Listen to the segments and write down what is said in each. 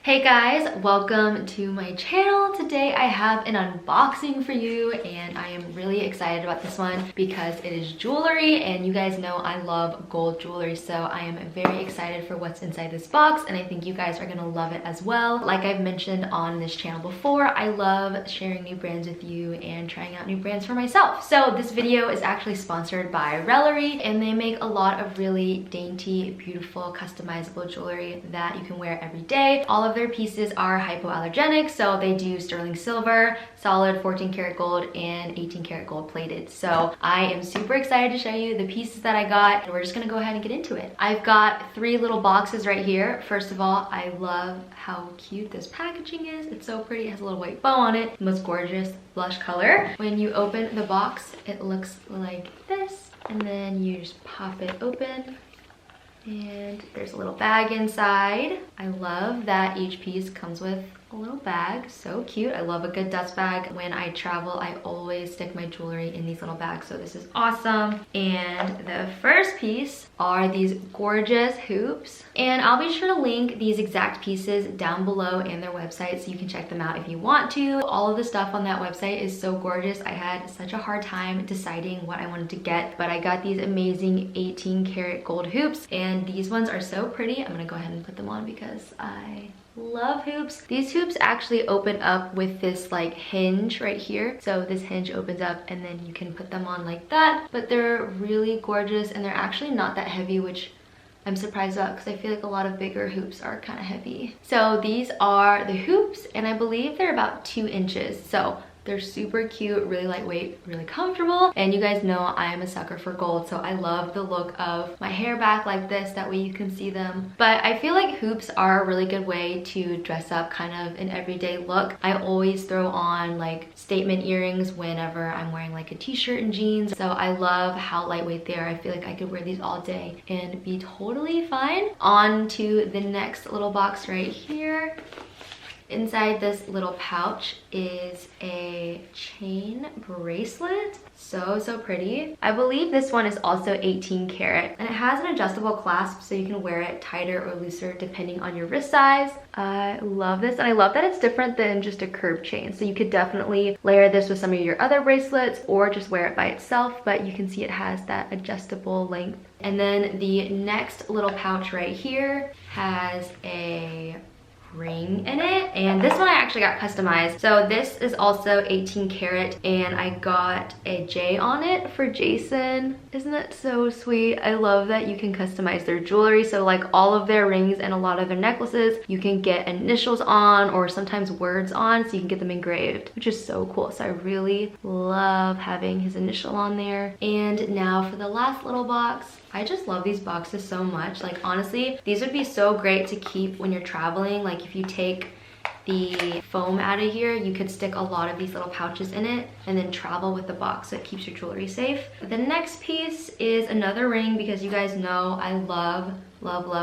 Hey guys, welcome to my channel. Today I have an unboxing for you and I am really excited about this one because it is jewelry and you guys know I love gold jewelry, so I am very excited for what's inside this box and I think you guys are gonna love it as well. Like I've mentioned on this channel before, I love sharing new brands with you and trying out new brands for myself. So this video is actually sponsored by RELLERY and they make a lot of really dainty, beautiful, customizable jewelry that you can wear every day. All of their pieces are hypoallergenic, so they do sterling silver, solid 14 karat gold, and 18 karat gold plated. So I am super excited to show you the pieces that I got and we're just gonna go ahead and get into it. I've got 3 little boxes right here. First of all, I love how cute this packaging is. It's so pretty. It has a little white bow on it. The most gorgeous blush color. When you open the box, it looks like this, and then you just pop it open. And there's a little bag inside. I love that each piece comes with a little bag. So cute. I love a good dust bag. When I travel, I always stick my jewelry in these little bags, so this is awesome. And the first piece are these gorgeous hoops. And I'll be sure to link these exact pieces down below and their website so you can check them out if you want to. All of the stuff on that website is so gorgeous. I had such a hard time deciding what I wanted to get, but I got these amazing 18 karat gold hoops and these ones are so pretty. I'm gonna go ahead and put them on because I love hoops. These hoops actually open up with this like hinge right here. So this hinge opens up and then you can put them on like that, but they're really gorgeous and they're actually not that heavy, which I'm surprised about because I feel like a lot of bigger hoops are kind of heavy. So these are the hoops and I believe they're about 2 inches. So they're super cute, really lightweight, really comfortable. And you guys know I am a sucker for gold, so I love the look of my hair back like this. That way you can see them. But I feel like hoops are a really good way to dress up kind of an everyday look. I always throw on like statement earrings whenever I'm wearing like a t-shirt and jeans. So I love how lightweight they are. I feel like I could wear these all day and be totally fine. On to the next little box right here. Inside this little pouch is a chain bracelet. So pretty. I believe this one is also 18 karat and it has an adjustable clasp so you can wear it tighter or looser depending on your wrist size. I love this and I love that it's different than just a curved chain. So you could definitely layer this with some of your other bracelets or just wear it by itself, but you can see it has that adjustable length. And then the next little pouch right here has a ring in it, and this one I actually got customized. So this is also 18 karat and I got a J on it for Jason. Isn't that so sweet? I love that you can customize their jewelry. So like all of their rings and a lot of their necklaces, you can get initials on or sometimes words on, so you can get them engraved, which is so cool. So I really love having his initial on there. And now for the last little box. I just love these boxes so much. Like honestly, these would be so great to keep when you're traveling. Like if you take the foam out of here, you could stick a lot of these little pouches in it and then travel with the box so it keeps your jewelry safe. The next piece is another ring because you guys know I love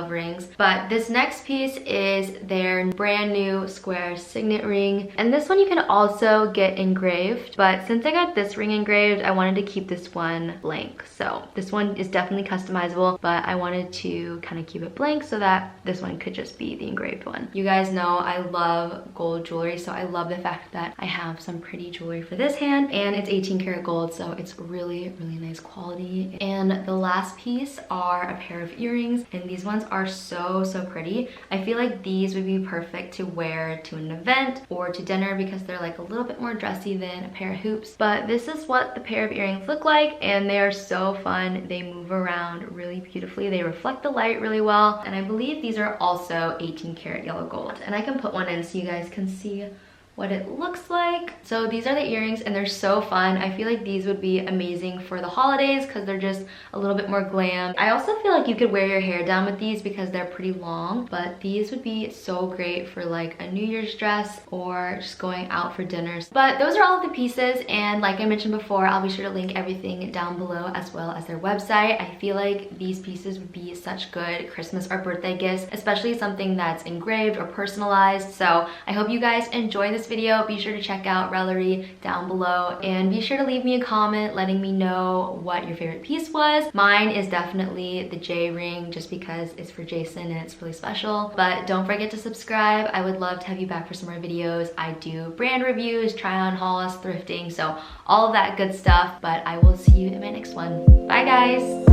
rings. But this next piece is their brand new square signet ring. And this one you can also get engraved. But since I got this ring engraved, I wanted to keep this one blank. So this one is definitely customizable, but I wanted to kind of keep it blank so that this one could just be the engraved one. You guys know I love gold jewelry, so I love the fact that I have some pretty jewelry for this hand, and it's 18 karat gold, so it's really nice quality. And the last piece are a pair of earrings, and these ones are so pretty. I feel like these would be perfect to wear to an event or to dinner because they're like a little bit more dressy than a pair of hoops. But this is what the pair of earrings look like and they are so fun. They move around really beautifully. They reflect the light really well. And I believe these are also 18 karat yellow gold. And I can put one in so you guys can see what it looks like. So these are the earrings and they're so fun. I feel like these would be amazing for the holidays because they're just a little bit more glam. I also feel like you could wear your hair down with these because they're pretty long, but these would be so great for like a New Year's dress or just going out for dinners. But those are all of the pieces, and like I mentioned before, I'll be sure to link everything down below as well as their website. I feel like these pieces would be such good Christmas or birthday gifts, especially something that's engraved or personalized. So I hope you guys enjoy this this video, be sure to check out RELLERY down below and be sure to leave me a comment letting me know what your favorite piece was. Mine is definitely the J ring just because it's for Jason and it's really special. But don't forget to subscribe. I would love to have you back for some more videos. I do brand reviews, try on hauls, thrifting, so all of that good stuff. But I will see you in my next one. Bye guys!